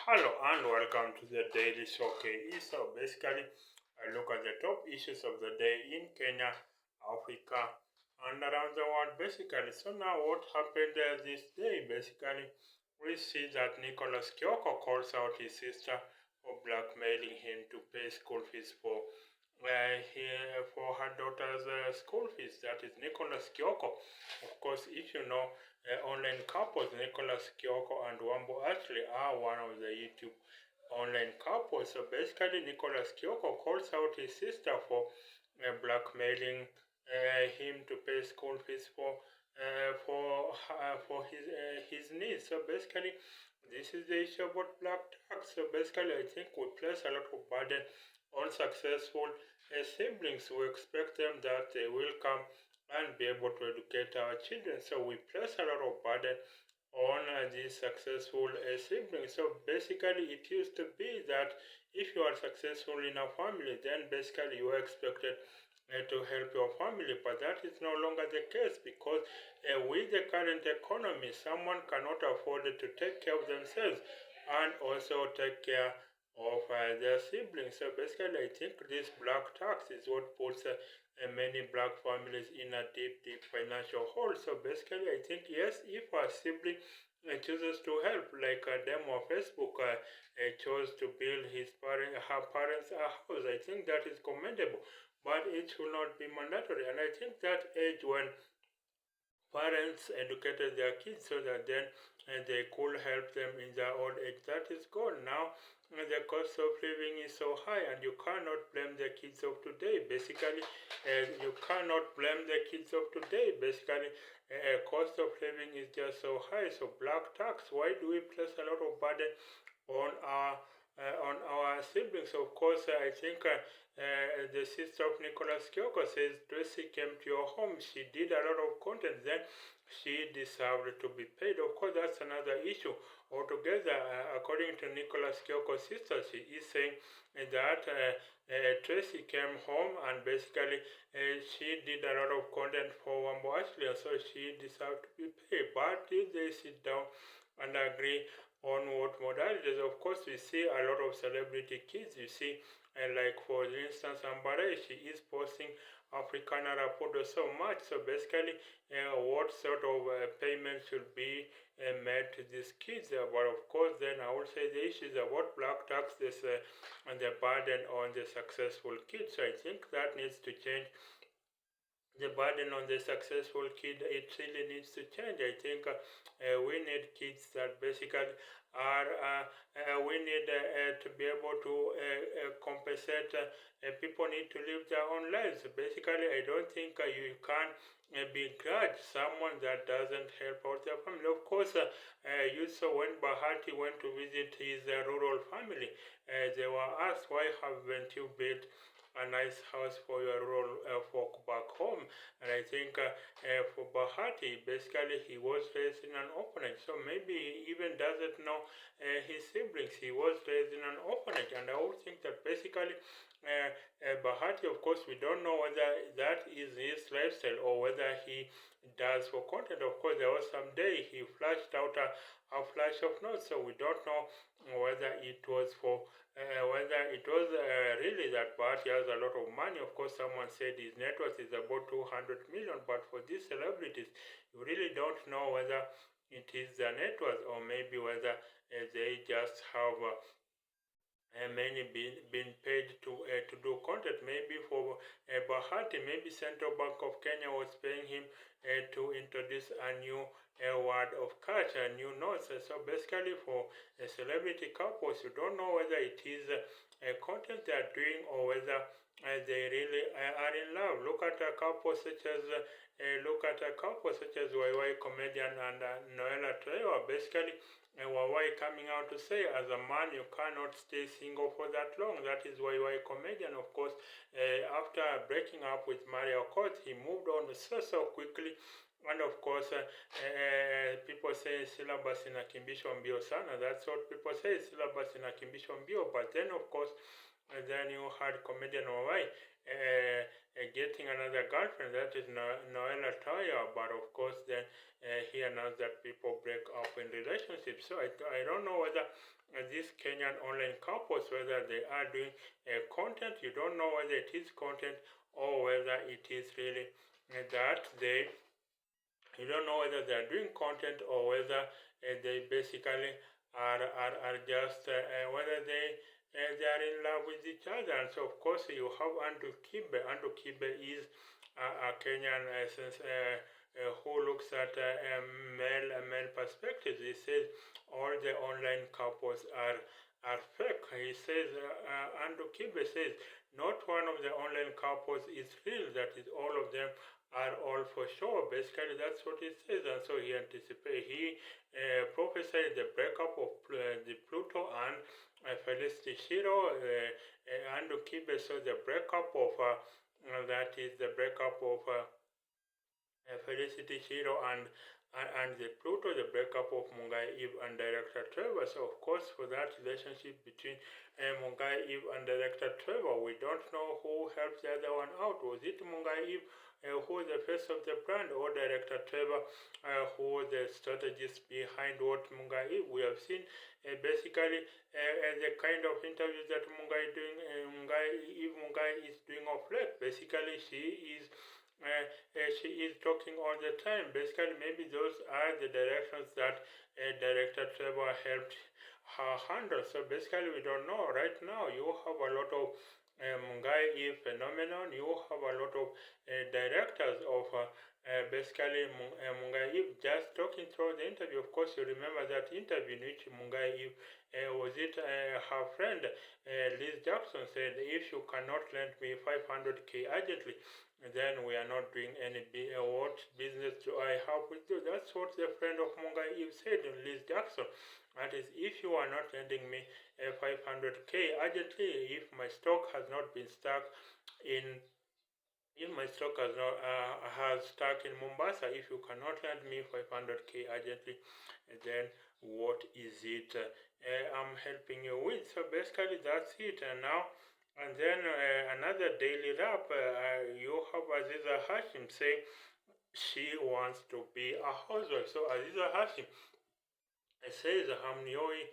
Hello and welcome to the Daily Show KE. So basically, I look at the top issues of the day in Kenya, Africa, and around the world. Basically, so now what happened this day? Basically, we see that Nicholas Kioko calls out his sister for blackmailing him to pay school fees for her daughter's school fees. That is Nicholas Kioko. Of course, if you know online couples, Nicholas Kioko and Wambo actually are one of the YouTube online couples. So basically, Nicholas Kioko calls out his sister for blackmailing him to pay school fees for his niece. So basically, this is the issue about black tax. So basically, I think we place a lot of burden on successful siblings. We expect them that they will come and be able to educate our children. So we place a lot of burden on these successful siblings. So basically, it used to be that if you are successful in a family, then basically you are expected to help your family. But that is no longer the case because with the current economy, someone cannot afford to take care of themselves and also take care of their siblings. So basically, I think this black tax is what puts many black families in a deep, deep financial hole. So basically, I think yes, if a sibling chooses to help, like a demo on Facebook chose to build her parents a house, I think that is commendable. But it should not be mandatory. And I think that age when parents educated their kids so that then they could help them in their old age. That is gone now. The cost of living is so high, and you cannot blame the kids of today. Basically, you cannot blame the kids of today. Basically, cost of living is just so high. So black tax. Why do we place a lot of burden on our siblings? Of course, I think the sister of Nicholas Kioko says Tracy came to your home. She did a lot of content. Then she deserved to be paid. Of course, that's another issue altogether. According to Nicholas Kyoko's sister, she is saying that Tracy came home and basically she did a lot of content for Wambo Ashley, so she deserved to be paid. But if they sit down and agree on what modalities, of course, we see a lot of celebrity kids. You see, like for instance, Ambare, she is posting Africana Rapodo so much. So basically, what sort of payment should be made to these kids? But of course, then I will say the issue is about black tax, this and the burden on the successful kids. So I think that needs to change. The burden on the successful kid, it really needs to change. I think we need kids that basically are we need to be able to compensate. People need to live their own lives. Basically, I don't think you can begrudge someone that doesn't help out their family. Of course, you saw when Bahati went to visit his rural family, they were asked, why haven't you built a nice house for your rural folk back home? And I think for Bahati, basically he was raised in an orphanage, so maybe he even doesn't know his siblings. He was raised in an orphanage, and I would think that basically Bahati, of course, we don't know whether that is his lifestyle or whether he does for content. Of course, there was some day he flashed out a flash of notes, so we don't know whether it was for whether it was really that bad. He has a lot of money. Of course, someone said his net worth is about 200 million, but for these celebrities, you really don't know whether it is their net worth or maybe whether they just have many been paid to do content. Maybe for Bahati, maybe Central Bank of Kenya was paying him to introduce a new word of cash, a new notes. So basically, for celebrity couples, you don't know whether it is content they are doing or whether they really are in love. Look at a couple such as YY comedian and Noella Trewa. Basically, YY coming out to say, as a man, you cannot stay single for that long. That is YY comedian. Of course, after breaking up with Maria Okot, he moved on so quickly. And of course, people say syllabus in a kimbisho mbio sana. That's what people say, syllabus in a kimbisho mbio. But then, of course, then you had comedian YY getting another girlfriend, that is Noella Toya. But of course, then he announced that people break up in relationships. So I don't know whether these Kenyan online couples, whether they are doing content. You don't know whether it is content or whether it is really that you don't know whether they are doing content or whether they basically are just whether they are in love with each other. And so of course you have Andu Kibe. Andu Kibe is a Kenyan who looks at male perspectives. He says all the online couples are fake. He says Andu Kibe says not one of the online couples is real. That is, all of them are all for sure. Basically, that's what he says, and so he prophesied the breakup of the Pluto and Felicity Shiro, and Kibe saw the breakup of that is the breakup of Felicity Shiro and the Pluto, the breakup of Mungai Eve and director Trevor. So of course, for that relationship between Mungai Eve and director Trevor, we don't know who helped the other one out. Was it Mungai Eve who was the face of the brand, or director Trevor who was the strategist behind what Mungai Eve? We have seen basically the kind of interviews that Mungai is doing of late. Basically, she is talking all the time. Basically, maybe those are the directions that director Trevor helped her handle. So basically, we don't know. Right now, you have a lot of Mungai Eve phenomenon. You have a lot of directors of basically Mungai Eve just talking through the interview. Of course, you remember that interview in which Mungai Eve was it her friend Liz Jackson said, if you cannot lend me 500k urgently, then we are not doing any what business do I have with you? That's what the friend of Mungai Eve said in Liz Jackson. That is, if you are not lending me 500k urgently, if my stock has not been stuck in if my stock has stuck in Mombasa, if you cannot lend me 500k urgently, then what is it I'm helping you with? So basically that's it. And then another daily rap, you have Aziza Hashim say she wants to be a housewife. So Aziza Hashim says Hamnioi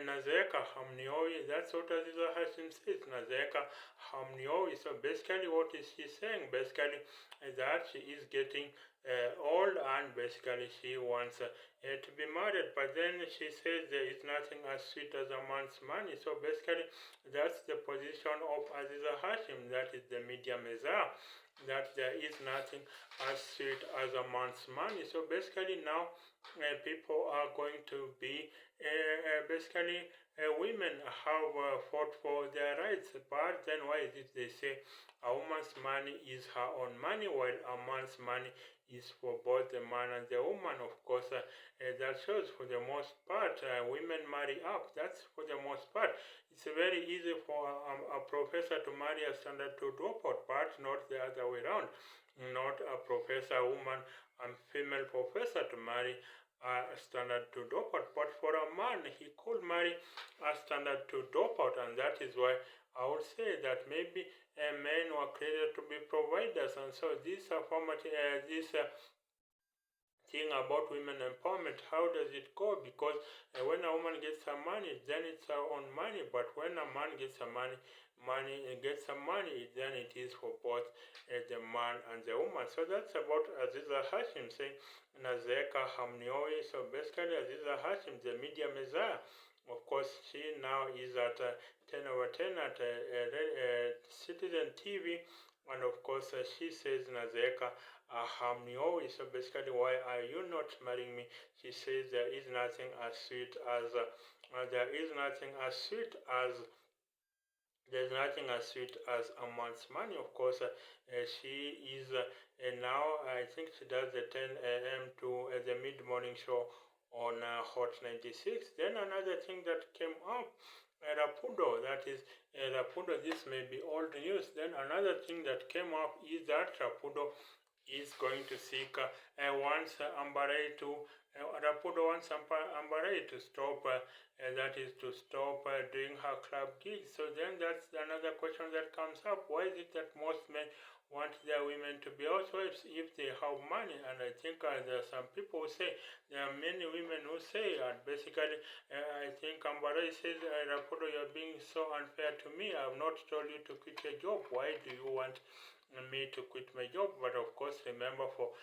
Nazeka Hamnioi. That's what Aziza Hashim says, Nazeka Hamnioi. So basically what is she saying? Basically that she is getting old and basically she wants to be married, but then she says there is nothing as sweet as a man's money. So basically that's the position of Aziza Hashim, that is the media mezar, that there is nothing as sweet as a man's money. So basically now people are going to be basically women have fought for their rights, but then why is it they say a woman's money is her own money while a man's money is for both the man and the woman? Of course, that shows for the most part women marry up. That's for the most part. It's very easy for a professor to marry a standard 2 dropout, but not the other way around. Not a professor woman and female professor to marry a standard 2 dropout, but for a man he could marry a standard 2 dropout, and that is why I would say that maybe men were created to be providers, and so this thing about women empowerment, how does it go? Because when a woman gets some money, then it's her own money, but when a man gets some money, gets some money, then it is for both the man and the woman. So that's about Aziza Hashim saying Nazeka Hamnioi. So basically Aziza Hashim, the media messiah. Of course, she now is at 10 over 10 at Citizen TV, and of course she says Nazeka Hamnioi. So basically, why are you not marrying me? She says there is nothing as sweet as there's nothing as sweet as a man's money. Of course, she is now, I think she does the 10 a.m. to the mid-morning show on Hot 96. Then another thing that came up, Rapudo, that is Rapudo, this may be old news. Then another thing that came up is that Rapudo is going to seek wants Ambare to Rapudo wants Ambare to stop, that is to stop doing her club gigs. So then that's another question that comes up. Why is it that most men want their women to be housewives if they have money? And I think there are some people who say, there are many women who say, and basically, I think Ambare says, Rapudo, you're being so unfair to me. I have not told you to quit your job. Why do you want me to quit my job? But of course, remember for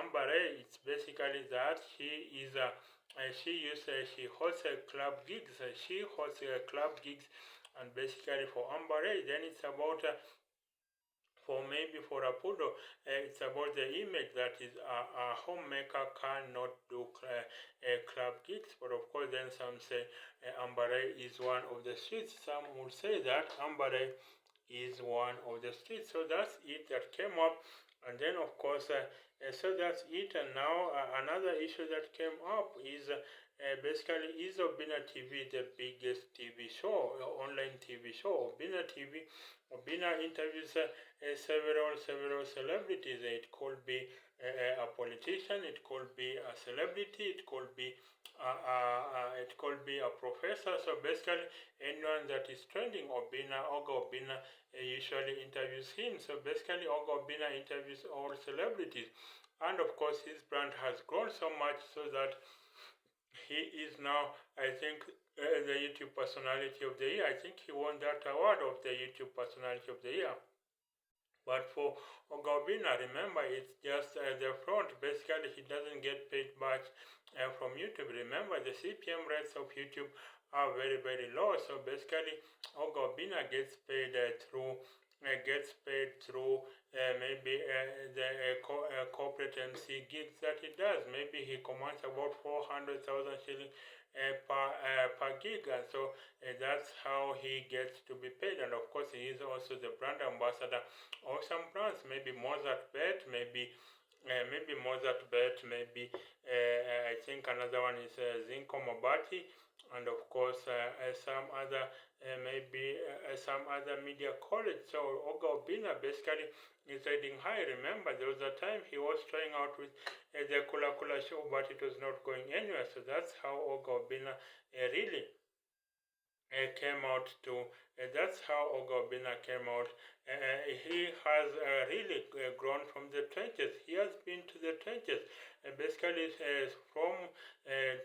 Ambare, it's basically that she hosts club gigs. She hosts club gigs, and basically for Ambare, then it's about for maybe for Rapudo, it's about the image that is a homemaker cannot do club gigs. But of course, then some say Ambare is one of the streets. Some will say that Ambare is one of the streets. So that's it that came up. And then, of course, so that's it. And now another issue that came up is basically, is Obinna TV the biggest TV show, online TV show? Obinna TV, Obinna interviews several celebrities. It could be a politician, it could be a celebrity, it could be a professor. So basically, anyone that is trending, Oga Obinna usually interviews him. So basically, Oga Obinna interviews all celebrities, and of course, his brand has grown so much so that he is now, I think, the YouTube Personality of the Year. I think he won that award of the YouTube Personality of the Year. But for Obinna, remember, it's just the front. Basically, he doesn't get paid much from YouTube. Remember, the CPM rates of YouTube are very low. So basically, Obinna gets paid through maybe the corporate MC gigs that he does. Maybe he commands about 400,000 shillings per gig, and so that's how he gets to be paid. And of course, he is also the brand ambassador of some brands. Maybe Mozart Bet, maybe Mozart Bet, maybe I think another one is Zinco Mobati, and of course some other some other media college. So Oga Obinna basically is riding high. Remember, there was a time he was trying out with the Kula Kula show, but it was not going anywhere. So that's how Oga Obinna really came out to. That's how Oga Obinna came out. He has really grown from the trenches. He has been to the trenches. Basically, from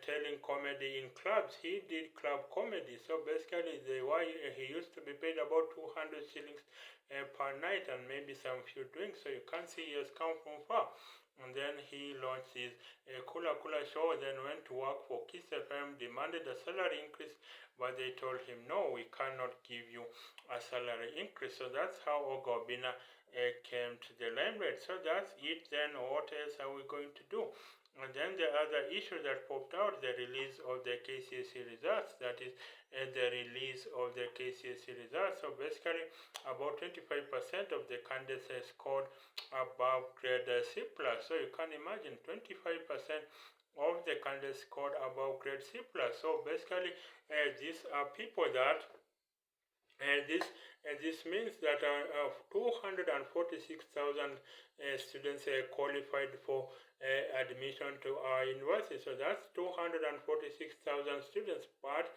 telling comedy in clubs, he did club comedy. So basically, he used to be paid about 200 shillings per night and maybe some few drinks. So you can't see he has come from far. And then he launched his Kula Kula show, then went to work for Kiss FM, demanded a salary increase, but they told him, no, we cannot give you a salary increase. So that's how Oga Obinna came to the limelight. So that's it. Then what else are we going to do? And then the other issue that popped out, the release of the KCSE results, that is the release of the KCSE results. So basically, about 25% of the candidates scored above grade C+. So you can imagine 25% of the candidates scored above grade C+. So basically, these are people that this means that 246,000 students qualified for admission to our university. So that's 246,000 students. But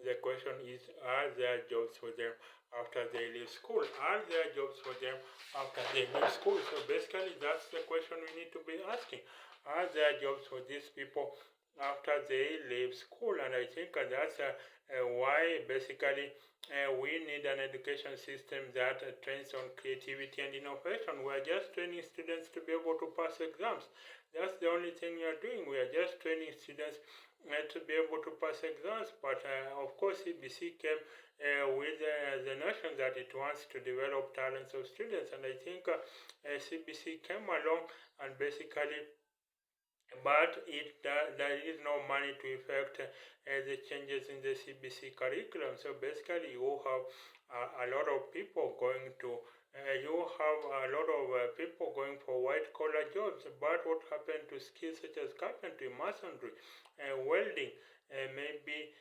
the question is, are there jobs for them after they leave school? Are there jobs for them after they leave school? So basically, that's the question we need to be asking. Are there jobs for these people after they leave school? And I think that's why basically we need an education system that trains on creativity and innovation. We are just training students to be able to pass exams. That's the only thing we are doing. We are just training students to be able to pass exams. But of course, CBC came with the notion that it wants to develop talents of students. And I think CBC came along and basically, but there is no money to effect the changes in the CBC curriculum. So basically, you have a lot of people going to people going for white collar jobs. But what happened to skills such as carpentry, masonry, welding, maybe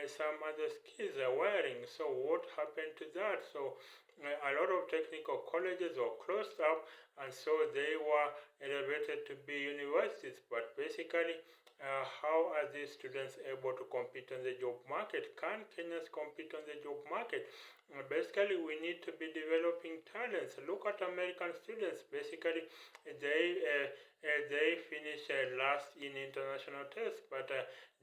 some other skills are wiring. So what happened to that? So a lot of technical colleges were closed up, and so they were elevated to be universities. But basically, how are these students able to compete on the job market? Can Kenyans compete on the job market? Basically, we need to be developing talents. Look at American students. Basically, they finish last in international tests, but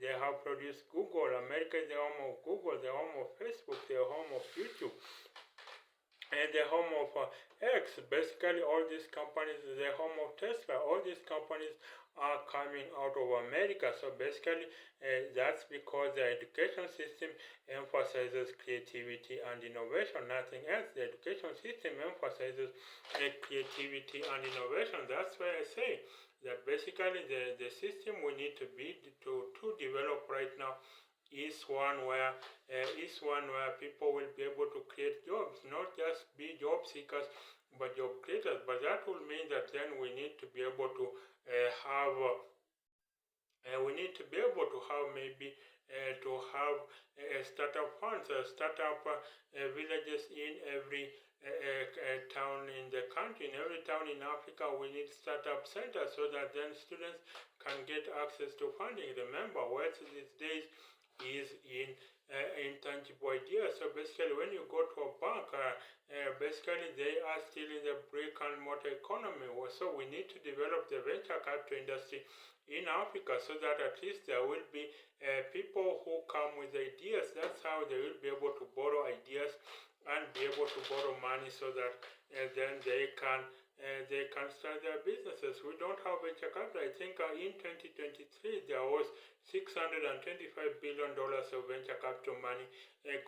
they have produced Google. America is the home of Google, the home of Facebook, the home of YouTube, and the home of X. Basically, all these companies, the home of Tesla, all these companies are coming out of America. So basically, that's because the education system emphasizes creativity and innovation, nothing else. The education system emphasizes creativity and innovation. That's why I say that basically the system we need to be to develop right now is one where people will be able to create jobs, not just be job seekers, but job creators. But that will mean that then we need to be able to maybe to have startup funds, startup villages in every town in the country. In every town in Africa, we need startup centers so that then students can get access to funding. Remember, wealth these days is in intangible ideas. So basically, when you go to a bank, basically they are still in the brick and mortar economy. So we need to develop the venture capital industry in Africa so that at least there will be people who come with ideas. That's how they will be able to borrow ideas and be able to borrow money so that then they can start their businesses. We don't have venture capital. I think in 2023 there was $625 billion of venture capital money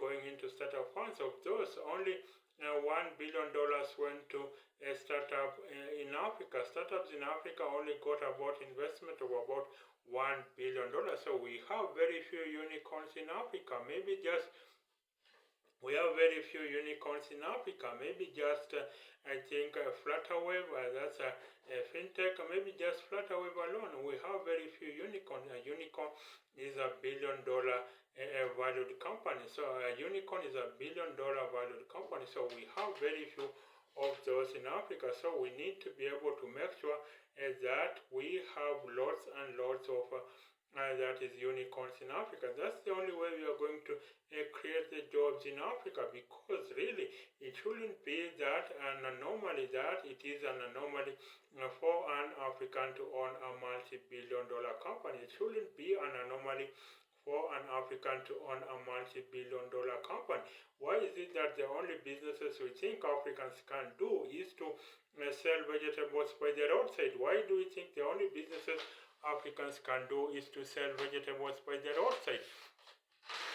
going into startup funds. Of those, only $1 billion went to a startup in Africa. Startups in Africa only got about investment of about $1 billion. So we have very few unicorns in Africa. We have very few unicorns in Africa. Maybe just, I think, Flutterwave, that's a fintech, maybe just Flutterwave alone. We have very few unicorns. A unicorn is $1 billion valued company. So a unicorn is $1 billion valued company. So we have very few of those in Africa. So we need to be able to make sure that we have lots and lots of that is unicorns in Africa. That's the only way we are going to create the jobs in Africa, because really it shouldn't be that an anomaly that it is an anomaly for an African to own a multi-billion-dollar company. It shouldn't be an anomaly for an African to own a multi-billion-dollar company. Why is it that the only businesses we think Africans can do is to sell vegetables by the roadside? Why do we think the only businesses Africans can do is to sell vegetables by the roadside?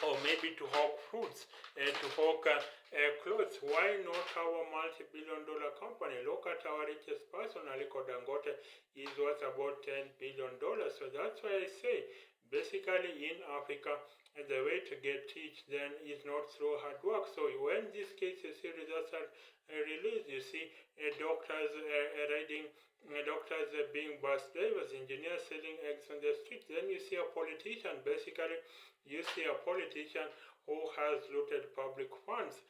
Or maybe to hawk fruits, to hawk clothes. Why not have a multi-billion-dollar company? Look at our richest person, Aliko Dangote, is worth about $10 billion. So that's why I say, basically in Africa, the way to get rich then is not through hard work. So when these KCSE results are released, you see doctors doctors being bus drivers, engineers selling eggs on the street. Then you see a politician, basically you see a politician who has looted public funds,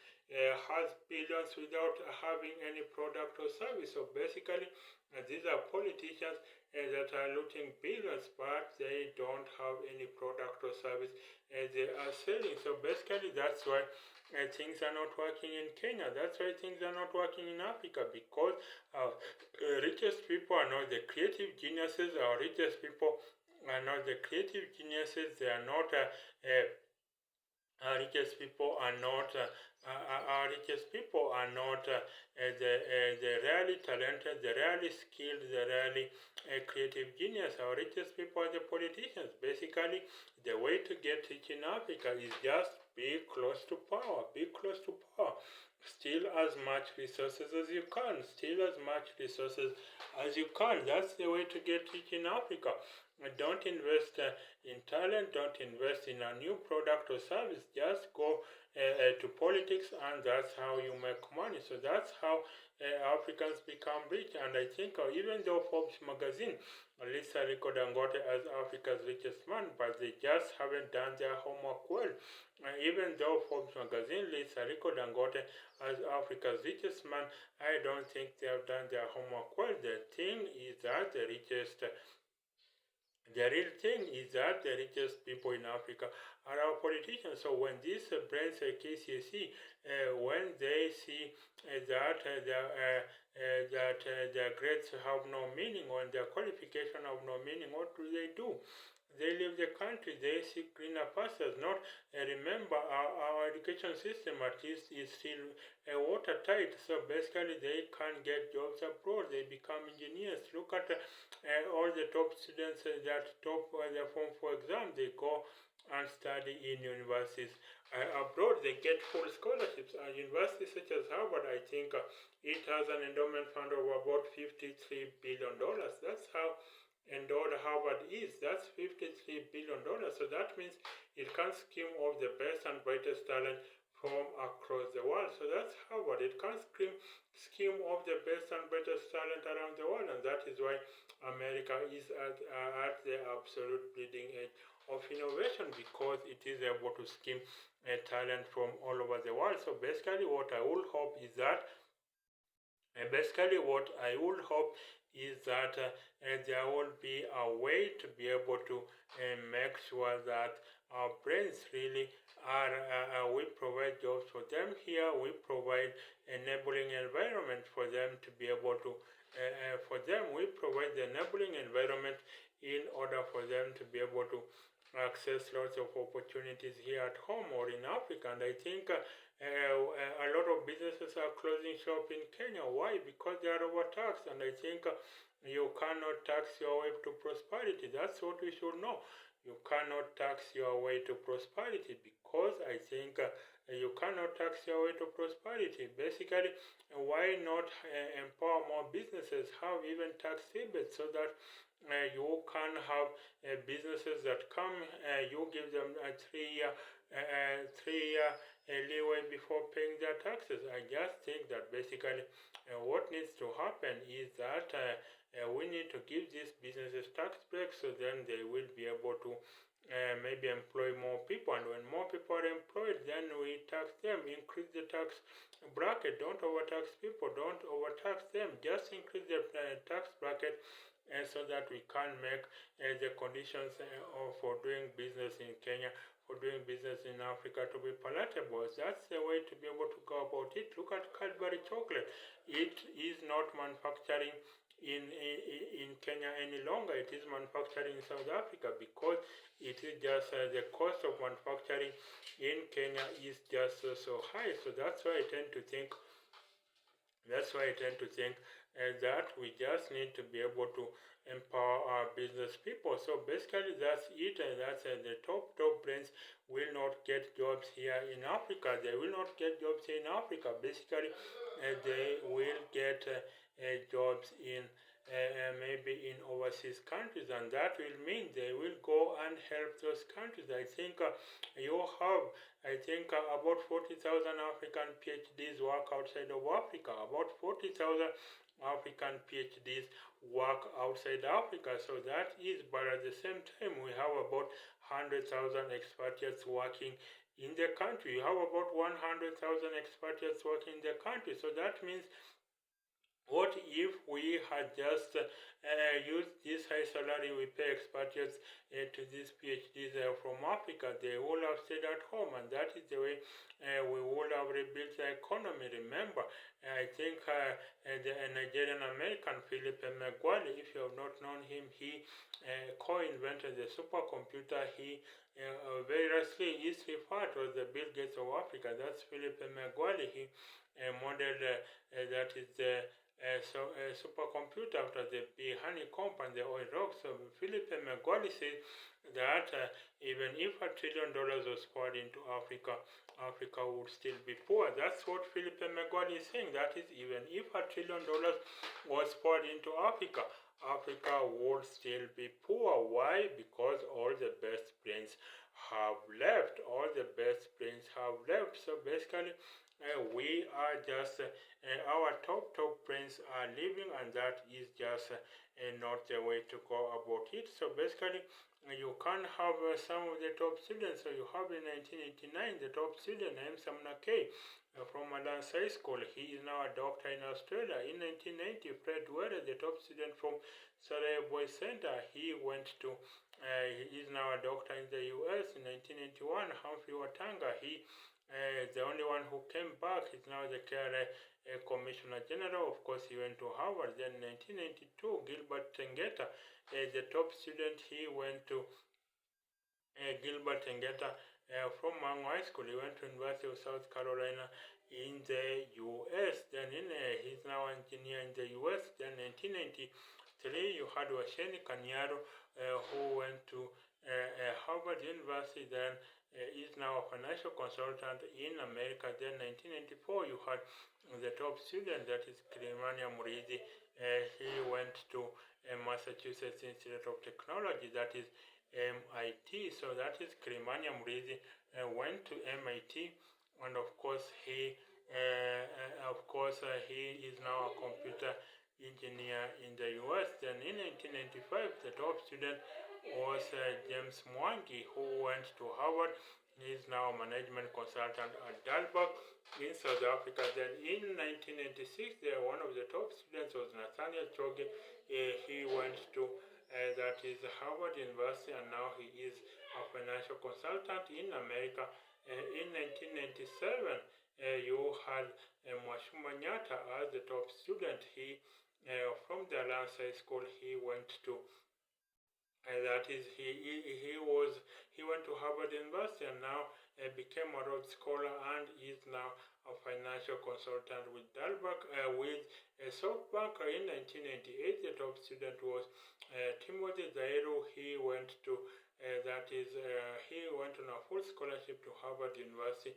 has billions without having any product or service. So basically these are politicians that are looting billions, but they don't have any product or service they are selling. So basically that's why things are not working in Kenya. That's why things are not working in Africa, because richest people are not the creative geniuses. Our richest people are not the creative geniuses. They are not our richest people are not the really talented, the really skilled, the really creative genius. Our richest people are the politicians. Basically, the way to get rich in Africa is just be close to power. Be close to power. Steal as much resources as you can. Steal as much resources as you can. That's the way to get rich in Africa. Don't invest in talent. Don't invest in a new product or service. Just go to politics, and that's how you make money. So that's how Africans become rich. And I think even though Forbes magazine lists Aliko Dangote as Africa's richest man, but they just haven't done their homework well. Even though Forbes magazine lists Aliko Dangote as Africa's richest man, I don't think they have done their homework well. The thing is that the real thing is that the richest people in Africa are our politicians. So when these brands KCSE, when they see that their grades have no meaning, when their qualification have no meaning, what do? They leave the country. They seek greener pastures. Not remember our education system at least is still watertight. So basically, they can't get jobs abroad. They become engineers. Look at all the top students that top the Form 4 exam. They go and study in universities abroad. They get full scholarships. Universities such as Harvard, I think, it has an endowment fund of about $53 billion. That's how endowed Harvard is. That's $53 billion. So that means it can skim off the best and brightest talent from across the world. So that's Harvard. It can skim off the best and brightest talent around the world, and that is why America is at the absolute bleeding edge of innovation, because it is able to skim talent from all over the world. So basically, what I would hope is that there will be a way to be able to make sure that our brains really are, we provide jobs for them here, we provide enabling environment for them to be able to, we provide the enabling environment in order for them to be able to access lots of opportunities here at home or in Africa. And I think a lot of businesses are closing shop in Kenya. Why? Because they are overtaxed. And I think you cannot tax your way to prosperity. That's what we should know. You cannot tax your way to prosperity, because I think you cannot tax your way to prosperity. Basically, why not empower more businesses, have even tax rebates, so that you can have businesses that come, you give them a 3 year leeway before paying their taxes. I just think that basically what needs to happen is that we need to give these businesses tax breaks, so then they will be able to maybe employ more people, and when more people are employed, then we tax them. Increase the tax bracket. Don't overtax people. Don't overtax them. Just increase the tax bracket, so that we can make the conditions for doing business in Kenya, for doing business in Africa, to be palatable. That's the way to be able to go about it. Look at Cadbury chocolate. It is not manufacturing in Kenya any longer. It is manufacturing in South Africa, because it is just the cost of manufacturing in Kenya is just so high. So that's why I tend to think that we just need to be able to empower our business people. So basically, that's it. That's the top brains will not get jobs here in Africa. They will not get jobs here in Africa. Basically, they will get jobs in maybe in overseas countries, and that will mean they will go and help those countries. I think about 40,000 African PhDs work outside of Africa. About 40,000 African PhDs work outside Africa. So that is, but at the same time, we have about 100,000 expatriates working in the country. You have about 100,000 expatriates working in the country. So that means, what if we had just used this high salary we pay expatriates to these PhDs from Africa? They all have stayed at home, and that is the way we would have rebuilt the economy. Remember, I think the Nigerian American Philip Emeagwali, if you have not known him, he co-invented the supercomputer. He variously is referred to as the Bill Gates of Africa. That's Philip Emeagwali. He modeled that is the supercomputer after the bee honeycomb and the oil rock. So Philip Emeagwali says that even if $1 trillion was poured into Africa, Africa would still be poor. That's what Philip Emeagwali is saying. That is, even if $1 trillion was poured into Africa, Africa would still be poor. Why? Because all the best brains have left. All the best brains have left. So basically, we are just our top brains are leaving, and that is just not the way to go about it. So basically, you can have some of the top students. So you have in 1989 the top student named Samna K from Alliance High School. He is now a doctor in Australia. In 1990, Fred Were, the top student from Surrey Boys Center, he went to he is now a doctor in the US. In 1981, Humphrey Watanga, he the only one who came back is now the KRA Commissioner General. Of course, he went to Harvard. Then in 1992, Gilbert Tengeta, the top student, he went to Gilbert Tengeta from Mango High School. He went to University of South Carolina in the US. Then he's now an engineer in the US. Then 1993, you had Washeni Kanyaro, who went to Harvard University. Then is now a financial consultant in America. Then 1994, you had the top student, that is Kilimania Murithi. He went to Massachusetts Institute of Technology, that is MIT. So that is Kilimania Murithi went to MIT, and of course he is now a computer engineer in the US. Then in 1995, the top student was James Mwangi, who went to Harvard. He is now a management consultant at Dalberg in South Africa. Then in 1996, one of the top students was Nathaniel Choge. He went to that is Harvard University, and now he is a financial consultant in America. In 1997, you had Mwashuma Nyata as the top student. He from the Alliance High School, he went to that is he went to Harvard University, and now became a Rhodes Scholar and is now a financial consultant with Dalberg. With SoftBank in 1998, the top student was Timothy Zairu. He went to he went on a full scholarship to Harvard University.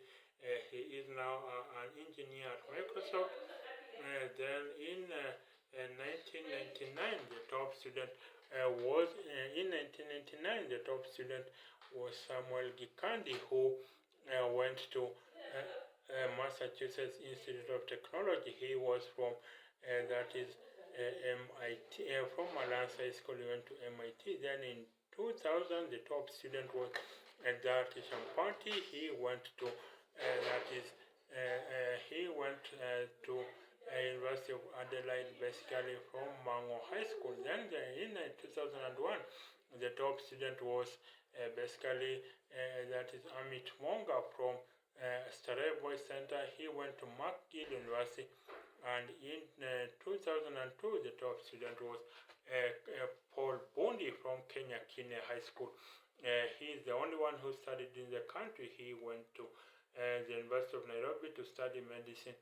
He is now an engineer at Microsoft. Then in 1999, the top student was in 1999 the top student was Samuel Gikandi, who went to Massachusetts Institute of Technology. He was from that is MIT, from Alliance High School. He went to MIT. Then in 2000, the top student was Dati Champanti. He went to he went to University of Adelaide, basically from Mango High School. Then in 2001, the top student was basically that is Amit Monga from Starey Boys Center. He went to McGill University, and in 2002, the top student was Paul Bondi from Kenya Kine High School. He is the only one who studied in the country. He went to the University of Nairobi to study medicine,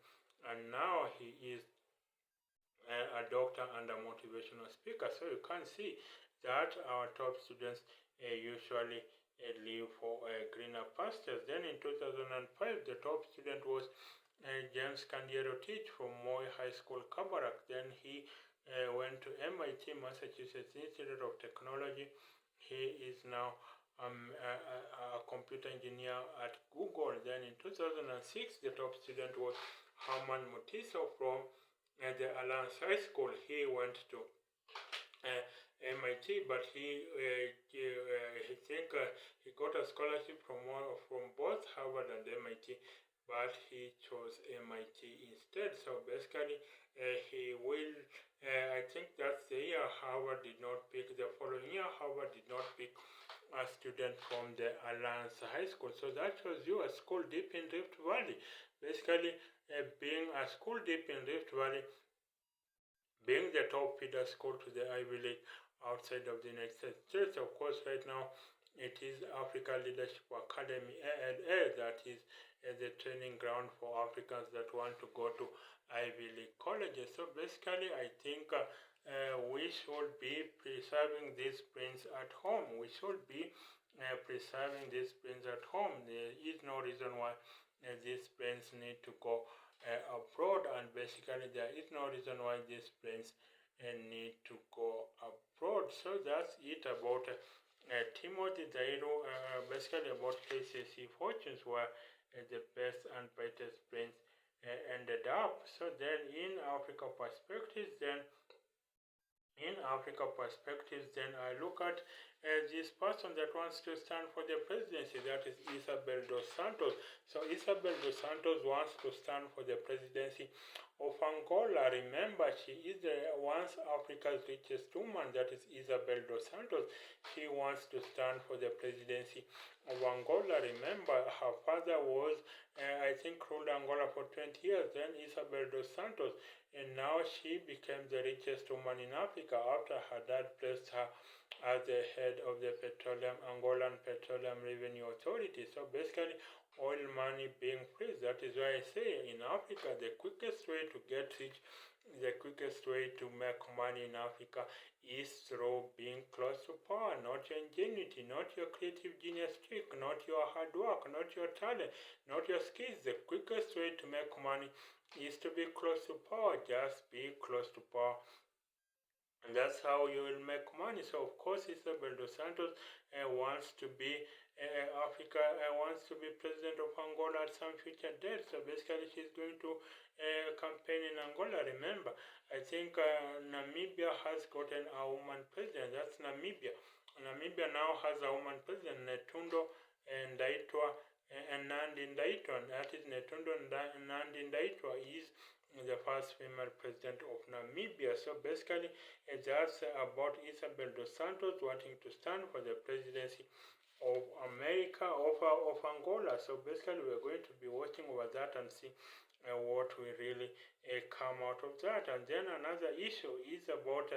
and now he is a doctor and a motivational speaker. So you can see that our top students usually live for greener pastures. Then in 2005, the top student was James Candiero Teach from Moy High School, Kabarak. Then he went to MIT, Massachusetts Institute of Technology. He is now a computer engineer at Google. Then in 2006, the top student was Herman Mutiso from the Alliance High School. He went to MIT, but he got a scholarship from both Harvard and MIT, but he chose MIT instead. So basically, he will. I think that's the year Harvard did not pick. The following year, Harvard did not pick a student from the Alliance High School. So that shows you a school deep in Rift Valley. Basically, being a school deep in Rift Valley, being the top feeder school to the Ivy League outside of the United States. Of course, right now it is Africa Leadership Academy, ALA, that is the training ground for Africans that want to go to Ivy League colleges. So basically, I think we should be preserving these prints at home. We should be preserving these prints at home. There is no reason why these prints need to go abroad, and basically there is no reason why these prints need to go abroad. So that's it about Timothy Zairo, basically about KCSE fortunes, where the best and brightest prints ended up. So then in Africa perspectives, then in Africa perspectives, then I look at this person that wants to stand for the presidency, that is Isabel dos Santos. So Isabel dos Santos wants to stand for the presidency of Angola. Remember, she is the once Africa's richest woman, that is Isabel dos Santos. She wants to stand for the presidency of Angola. Remember, her father was, I think, ruled Angola for 20 years, then Isabel dos Santos, and now she became the richest woman in Africa after her dad placed her as the head of the Angolan Petroleum Revenue Authority. So basically, oil money being freeze. That is why I say in Africa, the quickest way to get rich, the quickest way to make money in Africa is through being close to power, not your ingenuity, not your creative genius trick, not your hard work, not your talent, not your skills. The quickest way to make money is to be close to power. Just be close to power, and that's how you will make money. So of course Isabel dos Santos wants to be Africa wants to be president of Angola at some future date. So basically she's going to campaign in Angola. Remember, I think Namibia has gotten a woman president. That's Namibia. Namibia now has a woman president, Netundo Ndaitwa and Nandi Ndaitwa. That is Netundo Nandi Ndaitwa is the first female president of Namibia. So basically, it's just about Isabel dos Santos wanting to stand for the presidency of America, of Angola. So basically, we're going to be watching over that and see what will really come out of that. And then another issue is about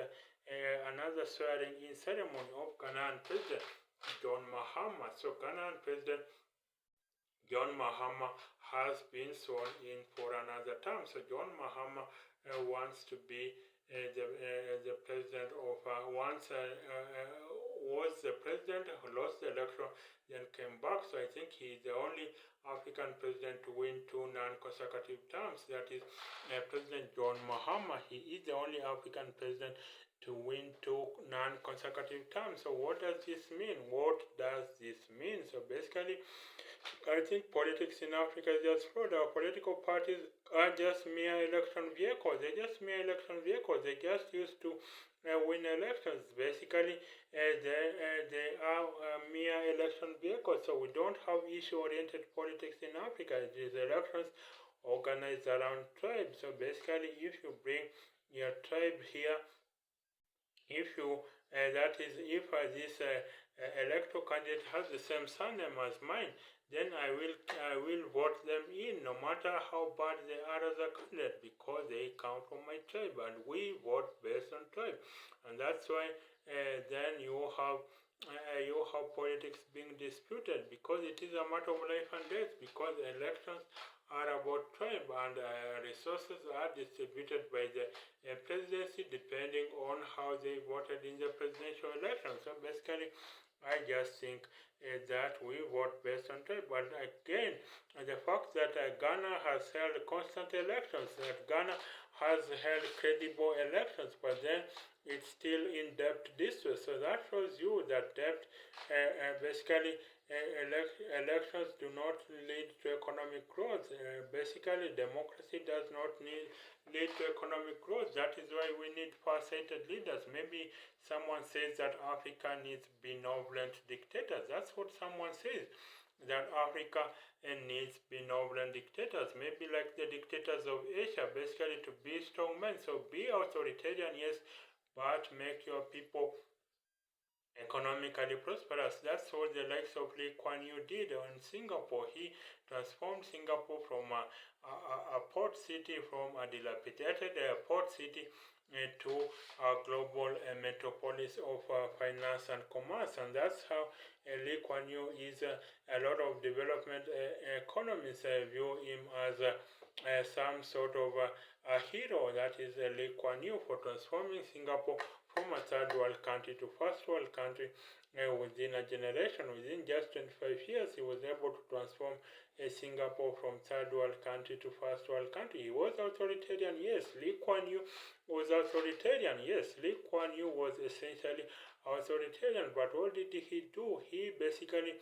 another swearing in ceremony of Ghanaian President John Mahama. So Ghanaian President John Mahama has been sworn in for another term. So John Mahama wants to be the president of once was the president who lost the election, then came back. So I think he is the only African president to win two non-consecutive terms. That is President John Mahama. He is the only African president to win two non-consecutive terms. So what does this mean? What does this mean? So basically, I think politics in Africa is just fraud. Our political parties are just mere election vehicles. They're just mere election vehicles. They just used to win elections. Basically, they are mere election vehicles. So we don't have issue-oriented politics in Africa. These elections organized around tribes. So basically, if you bring your tribe here, if you that is if this electoral candidate has the same surname as mine, then I will vote them in, no matter how bad they are as a candidate, because they come from my tribe, and we vote based on tribe, and that's why then you have politics being disputed, because it is a matter of life and death, because elections are about tribe, and resources are distributed by the presidency depending on how they voted in the presidential election. So basically, I just think that we vote based on tribe. But again, the fact that Ghana has held constant elections, that Ghana has held credible elections, but then it's still in debt distress. So that shows you that debt basically elections do not lead to economic growth. Basically, democracy does not lead to economic growth. That is why we need far-sighted leaders. Maybe someone says that Africa needs benevolent dictators. That's what someone says, that Africa needs benevolent dictators, maybe like the dictators of Asia, basically to be strong men. So be authoritarian, yes, but make your people economically prosperous. That's what the likes of Lee Kuan Yew did in Singapore. He transformed Singapore from a port city, from a dilapidated port city, to a global metropolis of finance and commerce. And that's how Lee Kuan Yew is a lot of development economists view him as some sort of a hero. That is Lee Kuan Yew, for transforming Singapore from a third world country to first world country within a generation. Within just 25 years, he was able to transform Singapore from third world country to first world country. He was authoritarian, yes. Lee Kuan Yew was authoritarian, yes. Lee Kuan Yew was essentially authoritarian, but what did he do? He basically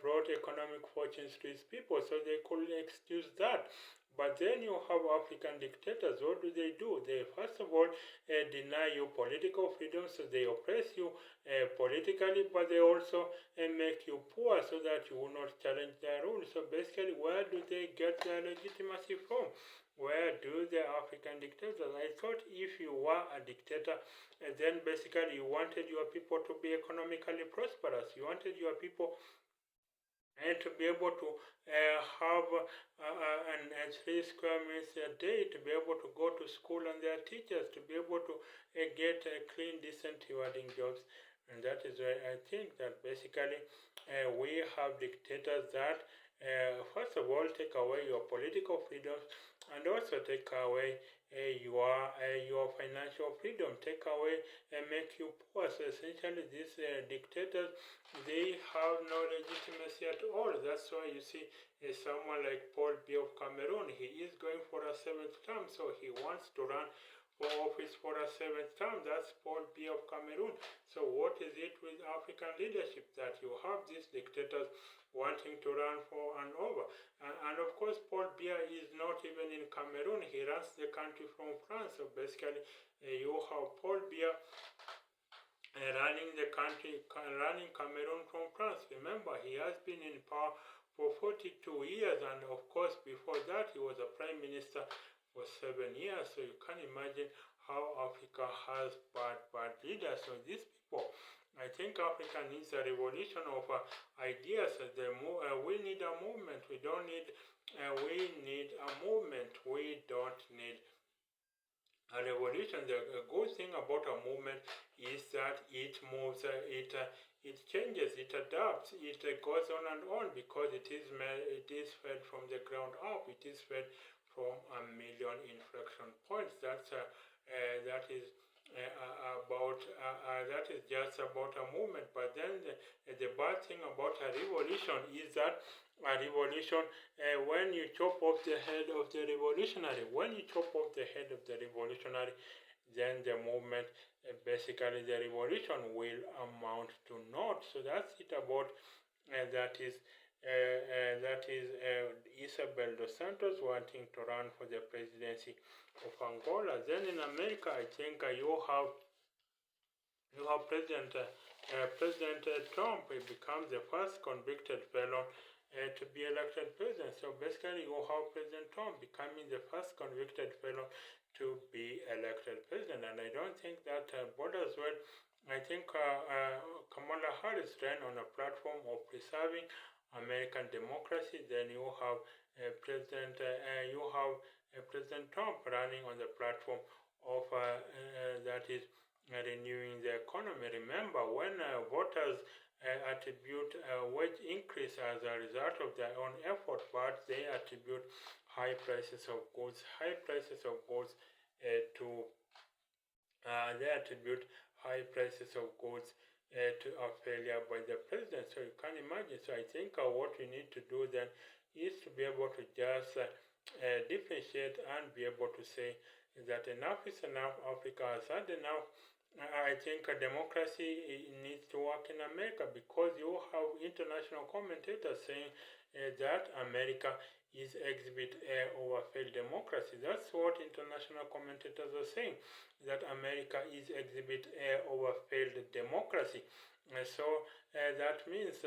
brought economic fortunes to his people, so they couldn't excuse that. But then you have African dictators. What do? They first of all deny you political freedom, so they oppress you politically, but they also make you poor so that you will not challenge their rule. So basically, where do they get their legitimacy from? Where do the African dictators? I thought if you were a dictator, then basically you wanted your people to be economically prosperous. You wanted your people and to be able to have an 3 square meters a day, to be able to go to school and their teachers, to be able to get clean, decent, rewarding jobs. And that is why I think that basically we have dictators that, first of all, take away your political freedoms and also take away your financial freedom, take away and make you poor. So essentially, these dictators, they have no legitimacy at all. That's why you see someone like Paul Biya of Cameroon. He is going for a seventh term, so he wants to run for office for a seventh term. That's Paul Biya of Cameroon. So what is it with African leadership that you have these dictators wanting to run for and over? And of course, Paul Biya is not even in Cameroon. He runs the country from France. So basically, you have Paul Biya running the country, running Cameroon from France. Remember, he has been in power for 42 years, and of course, before that, he was a prime minister for 7 years. So you can imagine how Africa has bad leaders. So these people, I think Africa needs a revolution of ideas. We need a movement. We don't need. We need a movement. We don't need a revolution. The good thing about a movement is that it moves, it changes, it adapts, it goes on and on, because it is fed from the ground up. It is fed from a million inflection points. That is that is just about a movement. But then the bad thing about a revolution is that a revolution, when you chop off the head of the revolutionary, then the movement, basically the revolution will amount to naught. So that's it about that is Isabel dos Santos wanting to run for the presidency of Angola. Then in America, I think you have President Trump. He becomes the first convicted felon to be elected president. So basically, you have President Trump becoming the first convicted felon to be elected president. And I don't think that borders well. I think Kamala Harris ran on a platform of preserving American democracy. Then you have President Trump running on the platform of that is renewing the economy. Remember, when voters attribute wage increase as a result of their own effort, but they attribute high prices of goods to they attribute high prices of goods to a failure by the president. So you can imagine. So I think what we need to do then is to be able to just differentiate and be able to say that enough is enough. Africa has had enough. I think democracy needs to work in America, because you have international commentators saying that America is exhibit A over failed democracy. That's what international commentators are saying, that America is exhibit A over failed democracy. So that means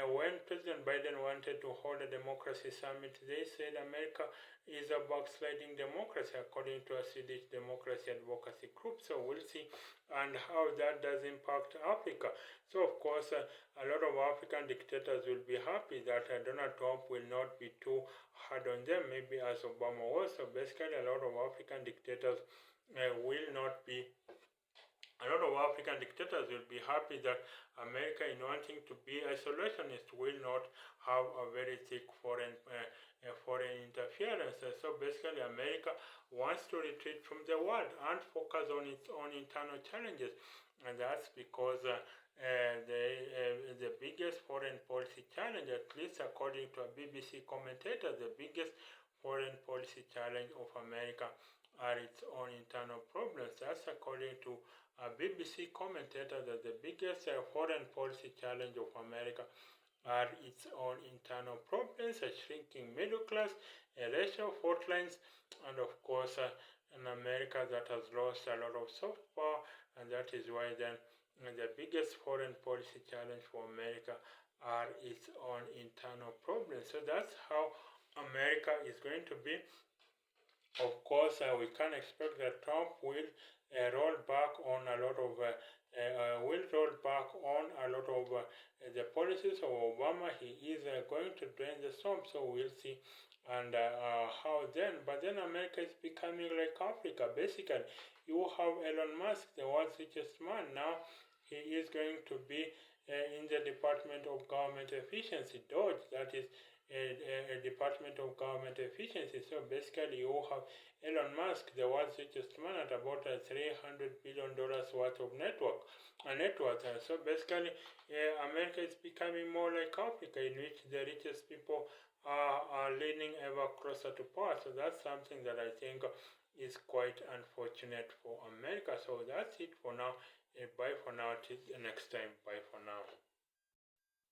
when President Biden wanted to hold a democracy summit, they said America is a backsliding democracy, according to a Swedish democracy advocacy group. So we'll see and how that does impact Africa. So of course, a lot of African dictators will be happy that Donald Trump will not be too hard on them, maybe as Obama was. So basically, a lot of African dictators will not be. A lot of African dictators will be happy that America, in wanting to be isolationist, will not have a very thick foreign interference. So basically, America wants to retreat from the world and focus on its own internal challenges, and that's because the biggest foreign policy challenge, at least according to a BBC commentator, the biggest foreign policy challenge of America are its own internal problems. That's according to a BBC commentator, that the biggest foreign policy challenge of America are its own internal problems, a shrinking middle class, a racial fault lines, and of course an America that has lost a lot of soft power, and that is why then the biggest foreign policy challenge for America are its own internal problems. So that's how America is going to be. Of course, we can expect that Trump will roll back on a lot of the policies of Obama. He is going to drain the swamp, so we'll see. And how then? But then America is becoming like Africa. Basically, you have Elon Musk, the world's richest man. Now he is going to be in the Department of Government Efficiency, DOGE. That is a Department of Government Efficiency. So basically, you have Elon Musk, the world's richest man, at about $300 billion worth of net worth. So basically, America is becoming more like Africa, in which the richest people are leaning ever closer to power. So that's something that I think is quite unfortunate for America. So that's it for now. Bye for now. Till the next time. Bye for now.